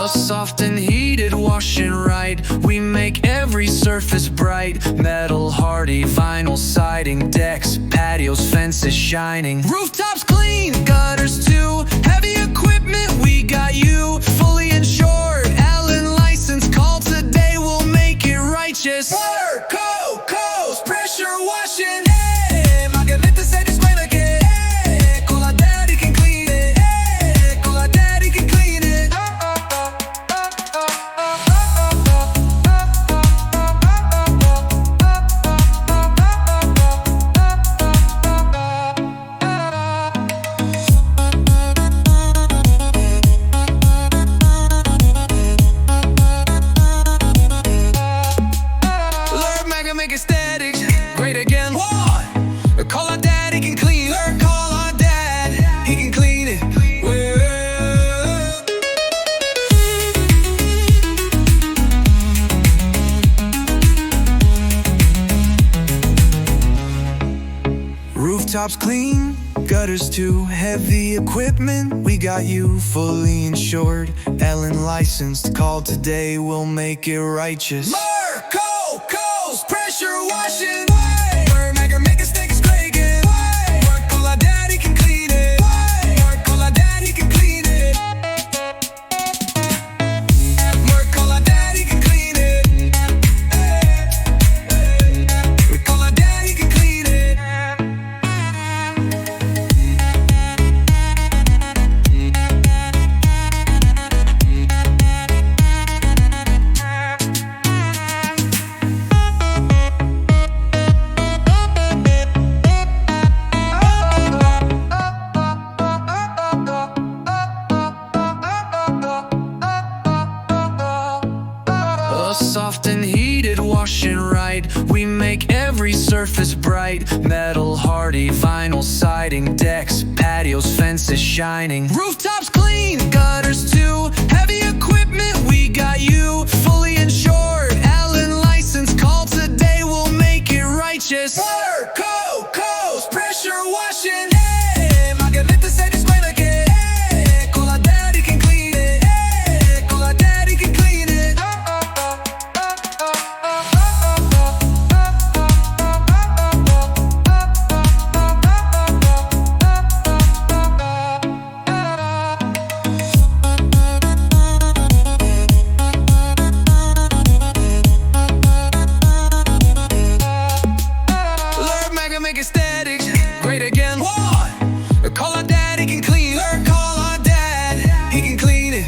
A soft and heated washing right. We make every surface bright. Metal hardy, vinyl siding, decks, patios, fences shining. Rooftops clean, gutters too. Heavy equipment, we got you. Fully insured, Allen license. Call today, we'll make it righteous. CoKo's, pressure washing. Hey, Margarita said it's mine again. Hey, call our daddy can clean it. Hey, call our daddy can clean it. Make it static, great again. What? Call our dad, he can clean it. Call our dad, he can clean it. Rooftops clean, gutters too. Heavy equipment, we got you. Fully insured, Allen licensed. Call today, we'll make it righteous. CoKo's, pressure washing. Make it stick straight again. Call our daddy can clean it. Call our daddy can clean it. Call our daddy can clean it. Call our daddy can clean it. A soft and heated washing right. We make every surface bright. Metal hardy, vinyl siding, decks, patios, fences shining. Rooftops clean, gutters too. Heavy equipment, we got you. Fully insured, Allen license. Call today, we'll make it righteous. CoKo's, pressure washing. Hey, Margarita said it's mine again. Hey, call our daddy can clean it. Hey, call our daddy can clean it. Make it static, great again. What? Call our dad, he can clean it. Call our dad, he can clean it.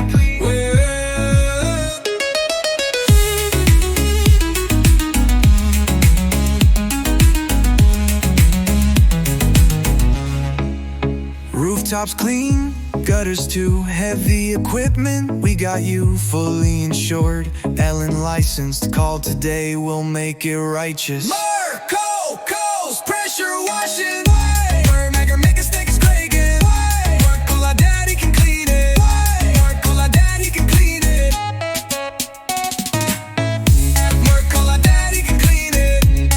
Rooftops clean, gutters too. Heavy equipment, we got you. Fully insured, Allen licensed. Call today, we'll make it righteous. CoKo's, pressure washing. Make it stick straight again. Call our daddy can clean it. Call our daddy can clean it. Call our daddy can clean it.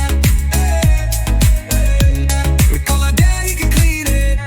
Call our daddy can clean it.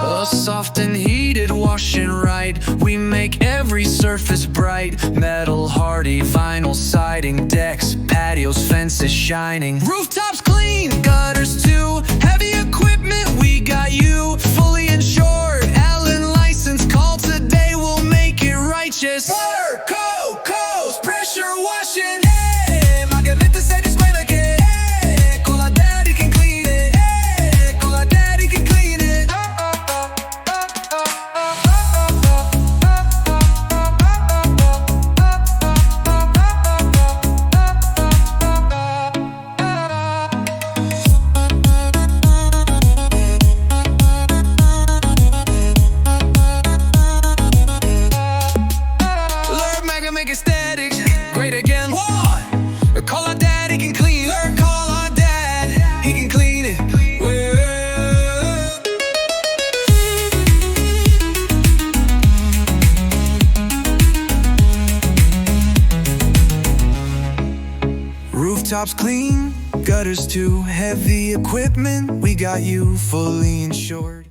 A soft and heated washing right. We make every surface bright. Metal hardy, vinyl siding, decks, patios, fences shining. Rooftops clean, gutters too. Heavy equipment, we got you. Fully insured, Allen license. Call today, we'll make it righteous. CoKo's, pressure washing. Hey, Margarita said it's mine again. Hey, call our daddy can clean it. Hey, call our daddy can clean it. Make it static, great again. What? Call our daddy can clean it. Call our dad, rooftops clean, gutters too heavy, equipment, we got you fully insured.